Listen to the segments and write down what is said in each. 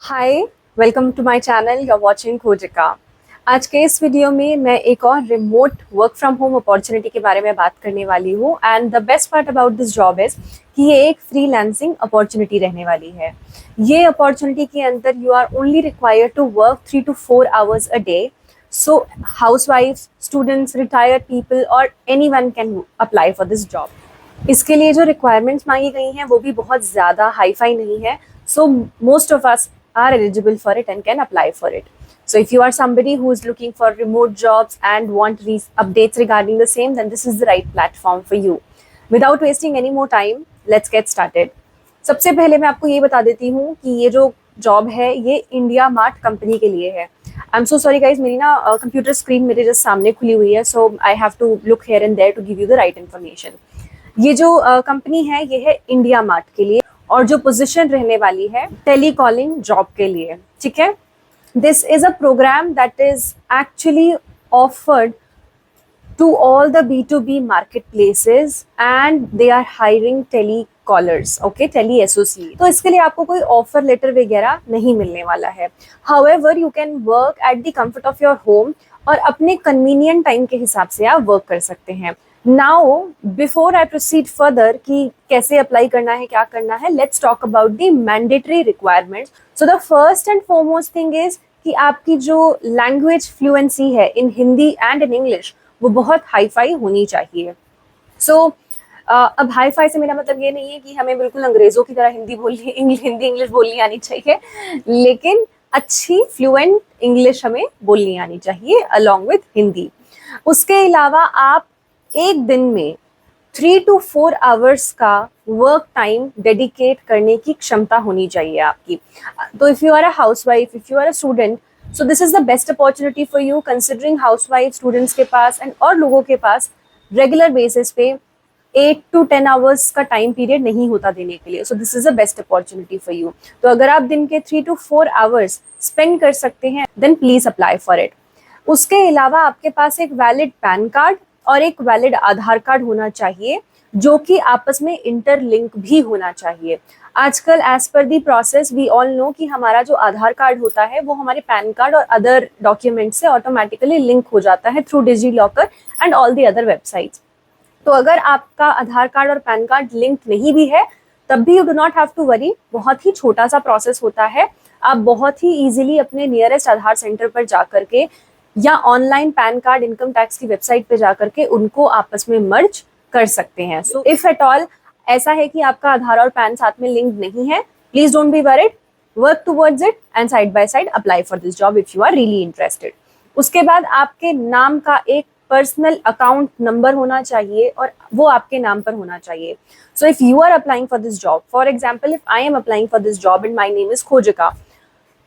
Hi, welcome to my channel. You are watching Khojika. आज के इस वीडियो में मैं एक और remote work from home opportunity के बारे में बात करने वाली हूँ। And the best part about this job is कि ये एक फ्रीलांसिंग अपॉर्चुनिटी रहने वाली है। ये अपॉर्चुनिटी के अंदर you are only required to work 3 to 4 hours a day. So हाउसवाइफ्स, स्टूडेंट्स, रिटायर्ड पीपल और anyone can apply for this job. इसके लिए जो रिक्वायरमेंट्स मांगी गई हैं वो भी बहुत ज़्यादा हाई फाई नहीं है। So most of us are eligible for it and can apply for it. So if you are somebody who is looking for remote jobs and want updates regarding the same, then this is the right platform for you. Without wasting any more time, let's get started. सबसे पहले मैं आपको ये बता देती हूँ कि ये जो जॉब है ये इंडिया मार्ट कंपनी के लिए है। आई एम सो सॉरी गाइज, मेरी ना कंप्यूटर स्क्रीन मेरे जस्ट सामने खुली हुई है, so I have to look here and there to give you the right information. ये जो कंपनी है ये है इंडिया मार्ट के लिए, और जो पोजीशन रहने वाली है टेलीकॉलिंग जॉब के लिए। ठीक है, this is a program that is actually offered to all the B2B marketplaces and they are hiring telecallers, okay, tele associate। तो इसके लिए आपको कोई ऑफर लेटर वगैरह नहीं मिलने वाला है। However, you can work at the comfort of your home और अपने convenient टाइम के हिसाब से आप वर्क कर सकते हैं। Now, before I proceed further कि कैसे अप्लाई करना है, क्या करना है, let's talk about the mandatory requirements। So the first and foremost thing is कि आपकी जो लैंग्वेज फ्लुएंसी है इन हिंदी एंड इन इंग्लिश वो बहुत हाई फाई होनी चाहिए। सो अब हाई फाई से मेरा मतलब ये नहीं है कि हमें बिल्कुल अंग्रेजों की तरह हिंदी इंग्लिश बोलनी आनी चाहिए, लेकिन अच्छी फ्लुएंट इंग्लिश हमें बोलनी आनी चाहिए अलॉन्ग विथ हिंदी। उसके अलावा आप एक दिन में 3 to 4 आवर्स का वर्क टाइम डेडिकेट करने की क्षमता होनी चाहिए आपकी। तो if you are a housewife, if you are a student, so this is the best opportunity for you, considering housewife students के पास एंड और लोगों के पास रेगुलर बेसिस पे 8 to 10 आवर्स का टाइम पीरियड नहीं होता देने के लिए। सो this is the best opportunity for you. तो अगर आप दिन के 3 to 4 आवर्स स्पेंड कर सकते हैं then please apply for it. उसके अलावा आपके पास एक वैलिड पैन कार्ड और एक वैलिड आधार कार्ड होना चाहिए जो कि आपस में इंटरलिंक भी होना चाहिए। आजकल as per the process we all know कि हमारा जो आधार कार्ड होता है वो हमारे पैन कार्ड और अदर डॉक्यूमेंट से ऑटोमेटिकली लिंक हो जाता है through DigiLocker and all the other websites. तो अगर आपका आधार कार्ड और पैन कार्ड लिंक नहीं भी है तब भी you do not have to worry, बहुत ही छोटा सा प्रोसेस होता है। आप बहुत ही इजीली अपने नियरेस्ट आधार सेंटर पर जाकर के या online pan card income tax की वेबसाइट पे जाकर के उनको आपस में मर्ज कर सकते हैं। सो इफ एट ऑल ऐसा है कि आपका आधार और पैन साथ में लिंक नहीं है, please don't be worried, work towards it and side by side apply for this job if you are really interested. उसके बाद आपके नाम का एक पर्सनल अकाउंट नंबर होना चाहिए और वो आपके नाम पर होना चाहिए। So if you are applying for this job, for example if I am applying for this job and my name is Khojika,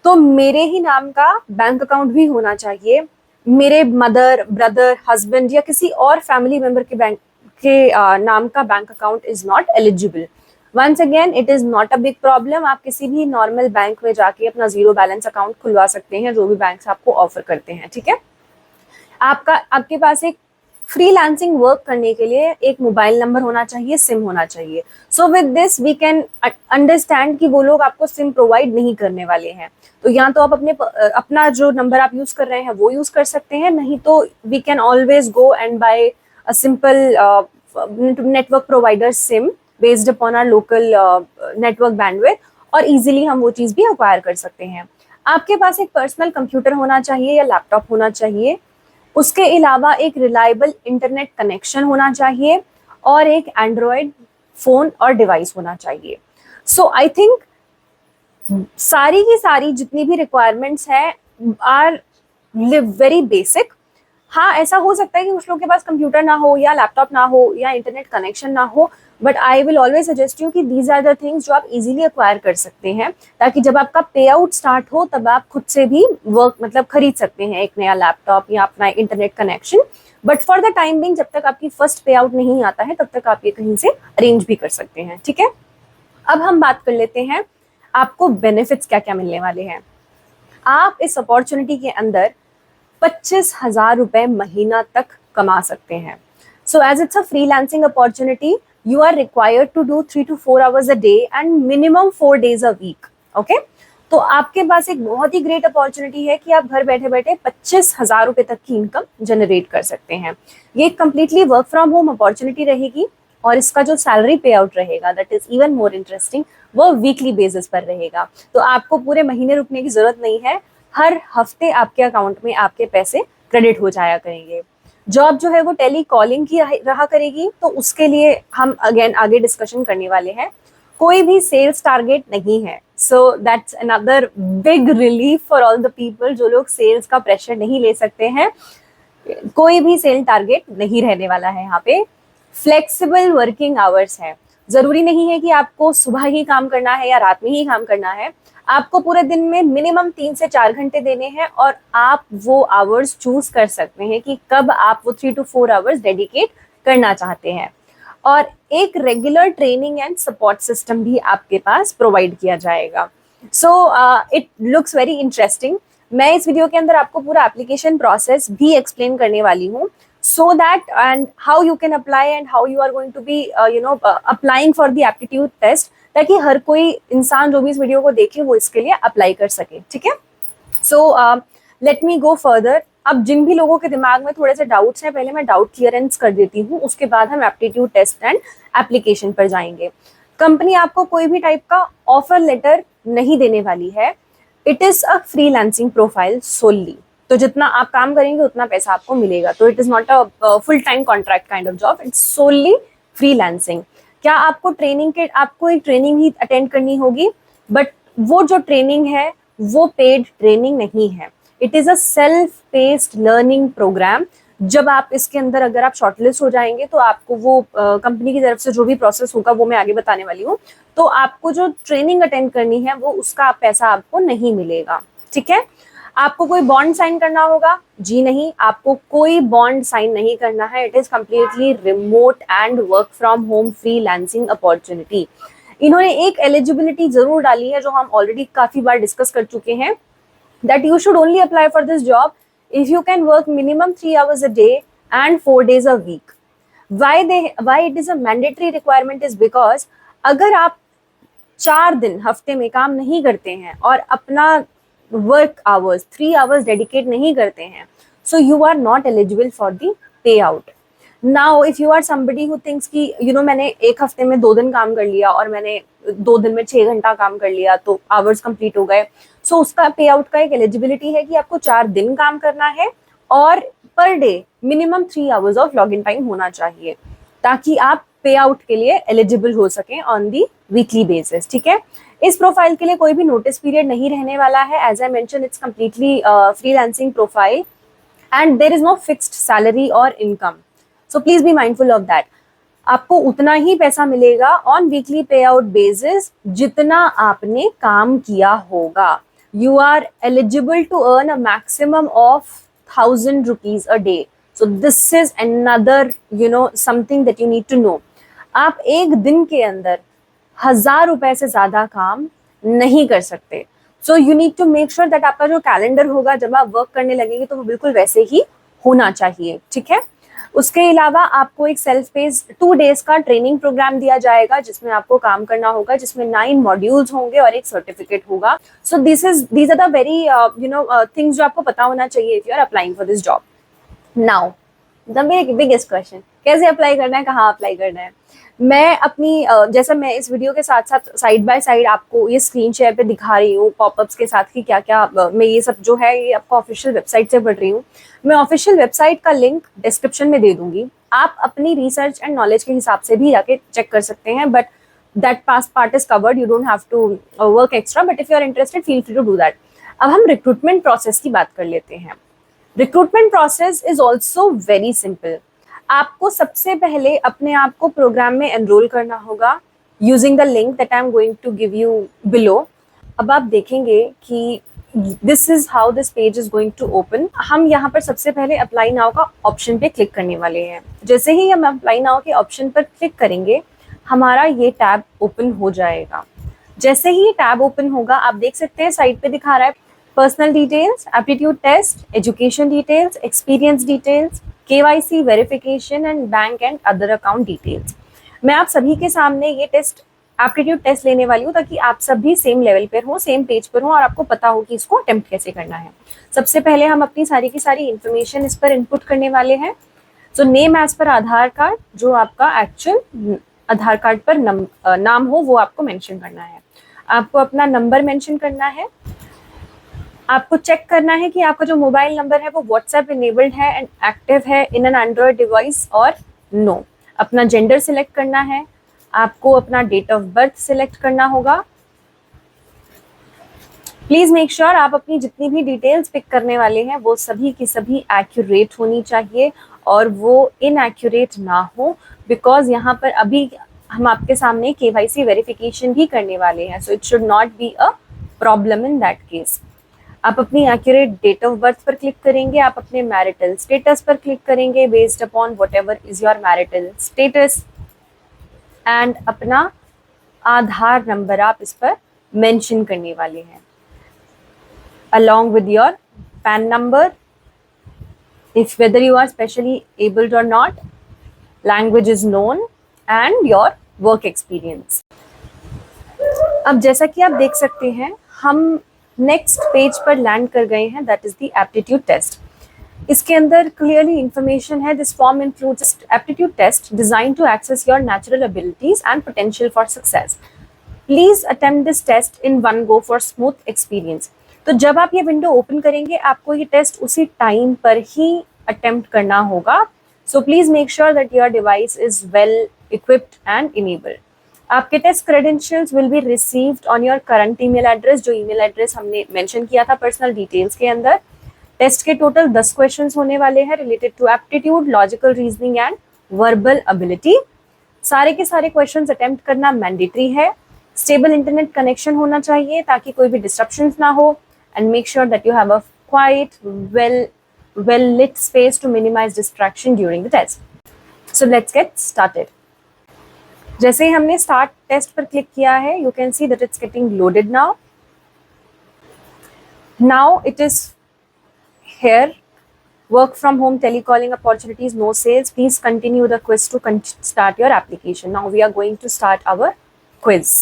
तो मेरे ही नाम का बैंक अकाउंट भी होना चाहिए। मेरे मदर, ब्रदर, हस्बैंड या किसी और फैमिली मेंबर के बैंक के नाम का bank account is not eligible. Once again, it is not a big problem. आप किसी भी नॉर्मल बैंक में जाके अपना जीरो बैलेंस अकाउंट खुलवा सकते हैं, जो भी बैंक आपको ऑफर करते हैं। ठीक है, आपके पास एक फ्रीलांसिंग वर्क करने के लिए एक मोबाइल नंबर होना चाहिए, सिम होना चाहिए। So with this we can understand कि वो लोग आपको सिम प्रोवाइड नहीं करने वाले हैं। तो या तो आप अपना जो नंबर आप यूज कर रहे हैं वो यूज कर सकते हैं, नहीं तो we can always go and buy a simple network provider SIM based upon our local network bandwidth, और इजीली हम वो चीज़ भी अक्वायर कर सकते हैं। आपके पास एक पर्सनल कंप्यूटर होना चाहिए या लैपटॉप होना चाहिए। उसके अलावा एक रिलायबल इंटरनेट कनेक्शन होना चाहिए और एक एंड्रॉयड फोन और डिवाइस होना चाहिए। सो आई थिंक सारी की सारी जितनी भी रिक्वायरमेंट्स हैं आर वेरी बेसिक। हाँ, ऐसा हो सकता है कि कुछ लोग के पास कंप्यूटर ना हो या लैपटॉप ना हो या इंटरनेट कनेक्शन ना हो, but I will always suggest you कि दीज आर द थिंग्स जो आप इजीली अक्वायर कर सकते हैं, ताकि जब आपका पे आउट स्टार्ट हो तब आप खुद से भी वर्क खरीद सकते हैं एक नया लैपटॉप या अपना internet connection. But for the time being, जब तक आपकी फर्स्ट पे आउट नहीं आता है तब तक आप ये कहीं से अरेंज भी कर सकते हैं। ठीक है, अब हम बात कर लेते हैं आपको बेनिफिट्स क्या क्या मिलने वाले हैं। आप इस अपॉर्चुनिटी के अंदर 25,000 रुपए महीना तक कमा सकते हैं। So as it's a freelancing opportunity, you are required to do 3 to 4 hours a day and minimum 4 days a week. Okay, तो तो आपके पास एक बहुत ही ग्रेट अपॉर्चुनिटी है कि आप घर बैठे बैठे 25,000 रुपए तक की इनकम जनरेट कर सकते हैं। ये completely work from home opportunity रहेगी और इसका जो सैलरी पे आउट रहेगा that is even more interesting, वो वीकली बेसिस पर रहेगा। तो आपको पूरे महीने रुकने की जरूरत नहीं है, हर हफ्ते आपके अकाउंट में आपके पैसे क्रेडिट हो जाया करेंगे। जॉब जो है वो टेली कॉलिंग की रहा करेगी, तो उसके लिए हम अगेन आगे डिस्कशन करने वाले हैं। कोई भी सेल्स टारगेट नहीं है, so that's another big relief for all the people जो लोग सेल्स का प्रेशर नहीं ले सकते हैं। कोई भी सेल टारगेट नहीं रहने वाला है यहाँ पे। फ्लेक्सिबल वर्किंग आवर्स है, जरूरी नहीं है कि आपको सुबह ही काम करना है या रात में ही काम करना है। आपको पूरे दिन में मिनिमम 3 से 4 घंटे देने हैं और आप वो आवर्स चूज कर सकते हैं कि कब आप वो 3 to 4 आवर्स डेडिकेट करना चाहते हैं। और एक regular training and support system भी आपके पास प्रोवाइड किया जाएगा। So it looks very interesting. मैं इस वीडियो के अंदर आपको पूरा एप्लीकेशन प्रोसेस भी एक्सप्लेन करने वाली हूँ, so that and how you can apply and how you are going to be applying for the aptitude test, ताकि हर कोई इंसान जो भी इस वीडियो को देखे वो इसके लिए अप्लाई कर सके। ठीक है, so let me go further. अब जिन भी लोगों के दिमाग में थोड़े से डाउट्स हैं, पहले मैं डाउट क्लियरेंस कर देती हूँ, उसके बाद हम एप्टीट्यूड टेस्ट एंड एप्लीकेशन पर जाएंगे। कंपनी आपको कोई भी टाइप का ऑफर लेटर नहीं देने वाली है। It is a freelancing profile solely, तो जितना आप काम करेंगे उतना पैसा आपको मिलेगा। तो it is not a full time contract kind of job, it's solely freelancing. क्या आपको आपको एक ट्रेनिंग ही अटेंड करनी होगी, बट वो जो ट्रेनिंग है वो पेड ट्रेनिंग नहीं है। It is a self paced learning program. जब आप इसके अंदर अगर आप शॉर्टलिस्ट हो जाएंगे तो आपको वो कंपनी की तरफ से जो भी प्रोसेस होगा वो मैं आगे बताने वाली हूँ। तो आपको जो ट्रेनिंग अटेंड करनी है वो उसका पैसा आपको नहीं मिलेगा। ठीक है, आपको कोई बॉन्ड साइन करना होगा? जी नहीं, आपको कोई बॉन्ड साइन नहीं करना है। It is completely remote and work from home freelancing opportunity. इन्होंने एक एलिजिबिलिटी जरूर डाली है जो हम ऑलरेडी काफी बार डिस्कस कर चुके हैं, that you should only apply for this job if you can work minimum 3 hours a day and 4 days a week. Why it is a mandatory requirement is because अगर आप 4 दिन हफ्ते में काम नहीं करते हैं और अपना वर्क आवर्स 3 आवर्स डेडिकेट नहीं करते हैं, so you are not eligible for the payout. Now if you are somebody who thinks कि मैंने एक हफ्ते में 2 दिन काम कर लिया और मैंने 2 दिन में 6 घंटा काम कर लिया तो आवर्स कंप्लीट हो गए, सो उसका पे आउट का एक एलिजिबिलिटी है कि आपको 4 दिन काम करना है और per day minimum 3 hours of log in time होना चाहिए, ताकि आप पे आउट के लिए एलिजिबल हो सकें ऑन दी वीकली बेसिस। ठीक है, इस प्रोफाइल के लिए कोई भी नोटिस पीरियड नहीं रहने वाला है। As I mention, it's completely freelancing profile and there is no fixed salary और income, so please be mindful of that. आपको उतना ही पैसा मिलेगा on weekly pay out basis जितना आपने काम किया होगा। You are eligible to earn a maximum of 1,000 rupees a day. So this is another something that you need to know. आप एक दिन के अंदर 1,000 रुपए से ज्यादा काम नहीं कर सकते। So you need to make sure that आपका जो कैलेंडर होगा जब आप वर्क करने लगेंगे तो वो बिल्कुल वैसे ही होना चाहिए। ठीक है, उसके अलावा आपको एक सेल्फ पेस 2 days का ट्रेनिंग प्रोग्राम दिया जाएगा जिसमें आपको काम करना होगा, जिसमें 9 मॉड्यूल्स होंगे और एक सर्टिफिकेट होगा। So these are the very things जो आपको पता होना चाहिए if you are applying for this job. Now the biggest question, कैसे अप्लाई करना है, कहाँ अप्लाई करना है। मैं अपनी जैसा मैं इस वीडियो के साथ साथ साइड बाय साइड आपको ये स्क्रीन शेयर पे दिखा रही हूँ पॉपअप्स के साथ कि क्या क्या मैं ये सब जो है ये आपको ऑफिशियल वेबसाइट से पढ़ रही हूँ। मैं ऑफिशियल वेबसाइट का लिंक डिस्क्रिप्शन में दे दूंगी, आप अपनी रिसर्च एंड नॉलेज के हिसाब से भी जाके चेक कर सकते हैं, but that part is covered, you don't have to work extra, but if you are interested feel free to do that. अब हम रिक्रूटमेंट प्रोसेस की बात कर लेते हैं। Recruitment process is also very simple. आपको सबसे पहले अपने आप को प्रोग्राम में एनरोल करना होगा using the link that I am going to give you below. अब आप देखेंगे कि this is how this page is going to open. हम यहाँ पर सबसे पहले अप्लाई नाउ का ऑप्शन पे क्लिक करने वाले हैं। जैसे ही हम अप्लाई नाउ के ऑप्शन पर क्लिक करेंगे हमारा ये टैब ओपन हो जाएगा। जैसे ही ये टैब ओपन होगा आप देख सकते हैं साइड पे दिखा रहा है personal details, aptitude test, education details, experience details, KYC verification and bank and other account details. मैं आप सभी के सामने ये टेस्ट एप्टीट्यूड टेस्ट लेने वाली हूँ ताकि आप सब भी सेम लेवल पर हो, सेम पेज पर हो और आपको पता हो कि इसको अटेम्प्ट कैसे करना है। सबसे पहले हम अपनी सारी की सारी इन्फॉर्मेशन इस पर इनपुट करने वाले हैं। सो नेम एज पर आधार कार्ड, जो आपका एक्चुअल आधार कार्ड पर नाम हो वो आपको मेंशन करना है। आपको अपना नंबर मेंशन करना है। आपको चेक करना है कि आपका जो मोबाइल नंबर है वो व्हाट्सएप इनेबल्ड है एंड एक्टिव है इन एन एंड्रॉयड डिवाइस और नो। अपना जेंडर सिलेक्ट करना है। आपको अपना डेट ऑफ बर्थ सिलेक्ट करना होगा। प्लीज मेक श्योर आप अपनी जितनी भी डिटेल्स पिक करने वाले हैं वो सभी की सभी एक्यूरेट होनी चाहिए और वो इनएक्यूरेट ना हो, बिकॉज यहाँ पर अभी हम आपके सामने KYC वेरिफिकेशन भी करने वाले हैं। So it should not be a problem in that case. आप अपनी एक्यूरेट डेट ऑफ बर्थ पर क्लिक करेंगे। आप अपने मैरिटल स्टेटस पर क्लिक करेंगे based upon what ever is your marital status and अपना आधार नंबर आप इस पर मेंशन करने वाले हैं along with your PAN number, if whether you are specially abled or not, language is known and your work experience. अब जैसा कि आप देख सकते हैं हम नेक्स्ट पेज पर लैंड कर गए हैं, that is the aptitude test. इसके अंदर क्लियरली इंफॉर्मेशन है, this form includes aptitude test design to access your natural abilities and potential for success. Please attempt this test in one go for smooth experience. तो जब आप ये window open करेंगे आपको ये टेस्ट उसी टाइम पर ही अटेम्प्ट करना होगा। So please make sure that your device is well equipped and enabled. आपके test credentials will be received on your current email address, जो ईमेल एड्रेस हमने मेंशन किया था पर्सनल डिटेल्स के अंदर। टेस्ट के टोटल 10 क्वेश्चंस होने वाले हैं related to aptitude, logical reasoning and verbal ability. सारे के सारे क्वेश्चंस अटेम्प्ट करना मैंडेटरी है। स्टेबल इंटरनेट कनेक्शन होना चाहिए ताकि कोई भी डिस्ट्रप्शंस ना हो, and make sure that you have a quiet, well lit space to minimize distraction during the test. So let's get started. जैसे ही हमने start test पर click किया है, you can see that it's getting loaded now. Now it is here. Work from home telecalling opportunities, no sales. Please continue the quiz to start your application. Now we are going to start our quiz.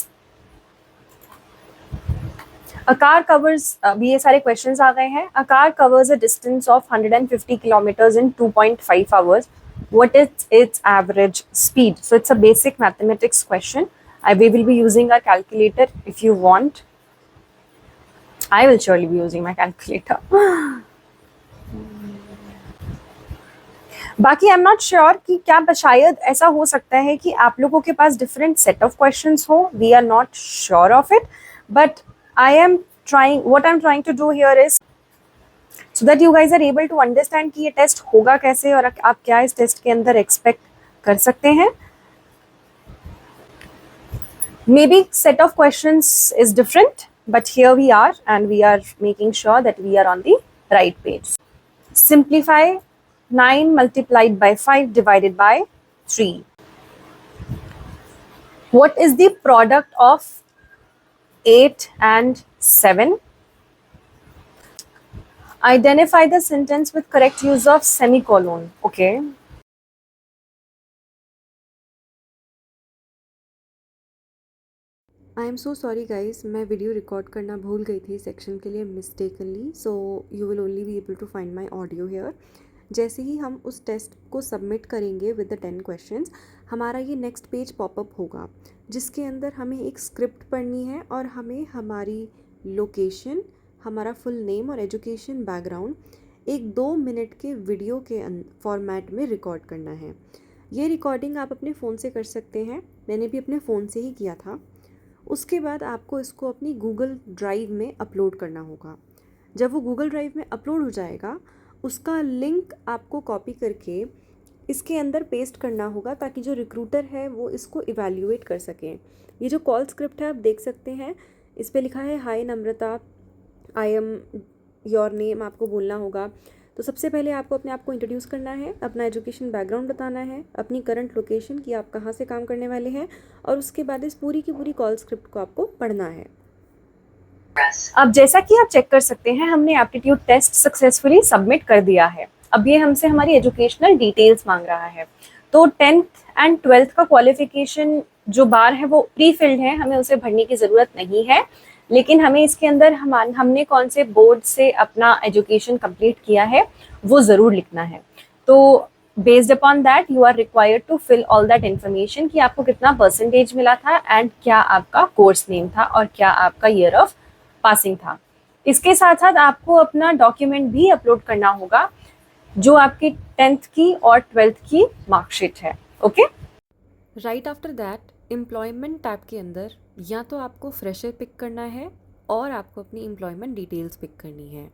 A car covers, अभी ये सारे questions आ गए हैं। A car covers a distance of 150 kilometers in 2.5 hours. What is its average speed? So it's a basic mathematics question. We will be using our calculator if you want. I will surely be using my calculator. बाकी I am not sure कि क्या शायद ऐसा हो सकता है कि आप लोगों के पास डिफरेंट सेट ऑफ क्वेश्चंस हो। We are not sure of it, but what I'm trying to do here is so that you guys are able to understand कि ये टेस्ट होगा कैसे और आप क्या इस टेस्ट के अंदर एक्सपेक्ट कर सकते हैं। Maybe set of questions is different, but here we are and we are making sure that we are on the right page. Simplify 9 multiplied by 5 divided by 3. What is the product of 8 and 7? Identify the sentence with correct use of semicolon. Okay. I am so sorry guys, मैं video record करना भूल गई थी section के लिए mistakenly, so you will only be able to find my audio here. जैसे ही हम उस टेस्ट को सबमिट करेंगे विद द 10 क्वेश्चंस, हमारा ये नेक्स्ट पेज पॉपअप होगा जिसके अंदर हमें एक स्क्रिप्ट पढ़नी है और हमें हमारी लोकेशन, हमारा फुल नेम और एजुकेशन बैकग्राउंड एक 2 मिनट के वीडियो के फॉर्मेट में रिकॉर्ड करना है। ये रिकॉर्डिंग आप अपने फ़ोन से कर सकते हैं, मैंने भी अपने फ़ोन से ही किया था। उसके बाद आपको इसको अपनी गूगल ड्राइव में अपलोड करना होगा। जब वो गूगल ड्राइव में अपलोड हो जाएगा उसका लिंक आपको कॉपी करके इसके अंदर पेस्ट करना होगा ताकि जो रिक्रूटर है वो इसको इवैल्यूएट कर सकें। ये जो कॉल स्क्रिप्ट है आप देख सकते हैं, इस पे लिखा है हाय नम्रता, आई एम योर नेम आपको बोलना होगा। तो सबसे पहले आपको अपने आप को इंट्रोड्यूस करना है, अपना एजुकेशन बैकग्राउंड बताना है, अपनी करंट लोकेशन कि आप कहाँ से काम करने वाले हैं, और उसके बाद इस पूरी की पूरी कॉल स्क्रिप्ट को आपको पढ़ना है। अब जैसा कि आप चेक कर सकते हैं हमने एप्टीट्यूड टेस्ट सक्सेसफुली सबमिट कर दिया है। अब ये हमसे हमारी एजुकेशनल डिटेल्स मांग रहा है। तो 10th एंड 12th का क्वालिफिकेशन जो बार है वो प्री फिल्ड है, हमें उसे भरने की ज़रूरत नहीं है, लेकिन हमें इसके अंदर हमने कौन से बोर्ड से अपना एजुकेशन कंप्लीट किया है वो ज़रूर लिखना है। तो based upon that you are required to fill all that information कि आपको कितना परसेंटेज मिला था एंड क्या आपका कोर्स नेम था और क्या आपका ईयर ऑफ पासिंग था। इसके साथ साथ आपको अपना डॉक्यूमेंट भी अपलोड करना होगा जो आपकी 10th की और 12th की मार्कशीट है। Okay right after that employment tab के अंदर या तो आपको फ्रेशर पिक करना है और आपको अपनी एम्प्लॉयमेंट डिटेल्स पिक करनी है।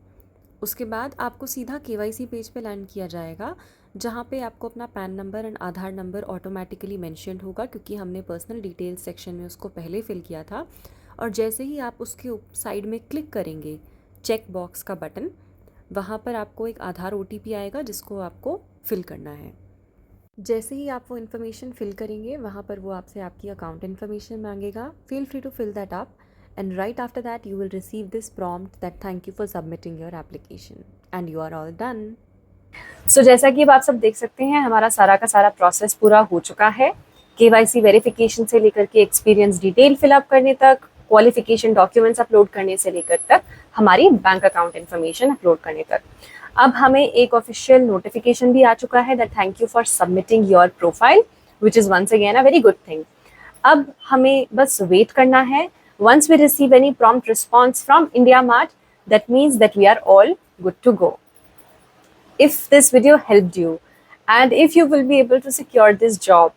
उसके बाद आपको सीधा केवाईसी पेज पे लैंड किया जाएगा जहाँ पे आपको अपना pan number and Aadhaar number automatically mentioned होगा क्योंकि हमने पर्सनल डिटेल्स सेक्शन में उसको पहले फिल किया था। और जैसे ही आप उसके साइड में क्लिक करेंगे चेक बॉक्स का बटन, वहाँ पर आपको एक आधार OTP आएगा जिसको आपको फिल करना है। जैसे ही आप वो इन्फॉर्मेशन फिल करेंगे वहाँ पर वो आपसे आपकी अकाउंट इन्फॉर्मेशन मांगेगा। Feel free to fill that up and right after that you will receive this prompt that thank you for submitting your application and you are all done. सो जैसा कि अब आप सब देख सकते हैं हमारा सारा का सारा प्रोसेस पूरा हो चुका है। KYC वेरिफिकेशन से लेकर के एक्सपीरियंस डिटेल फिलअप करने तक, क्वालिफिकेशन डॉक्यूमेंट्स अपलोड करने से लेकर तक, हमारी बैंक अकाउंट इन्फॉर्मेशन अपलोड करने तक। अब हमें एक ऑफिशियल नोटिफिकेशन भी आ चुका है that thank you for submitting your profile which is once again a very good thing. अब हमें बस वेट करना है। Once we receive any prompt response from IndiaMART, that means that we are all good to go. If this video helped you and if you will be able to secure this job,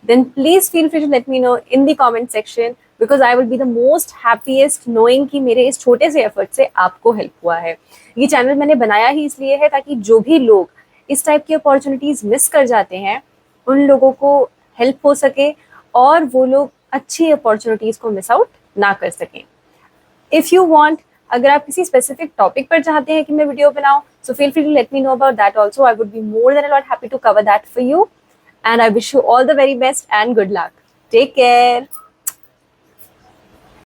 then please feel free to let me know in the comment section because I will be the most happiest knowing कि मेरे इस छोटे से effort से आपको help हुआ है। ये चैनल मैंने बनाया ही इसलिए है ताकि जो भी लोग इस टाइप की अपॉर्चुनिटीज़ मिस कर जाते हैं उन लोगों को हेल्प हो सके और वो लोग अच्छी अपॉर्चुनिटीज़ को मिस आउट ना कर सकें। इफ़ यू वांट, अगर आप किसी स्पेसिफिक टॉपिक पर चाहते हैं कि मैं वीडियो बनाऊं, so feel free to let me know about that also. I would be more than a lot happy to cover that for you and I wish you all the very best and good luck. Take care.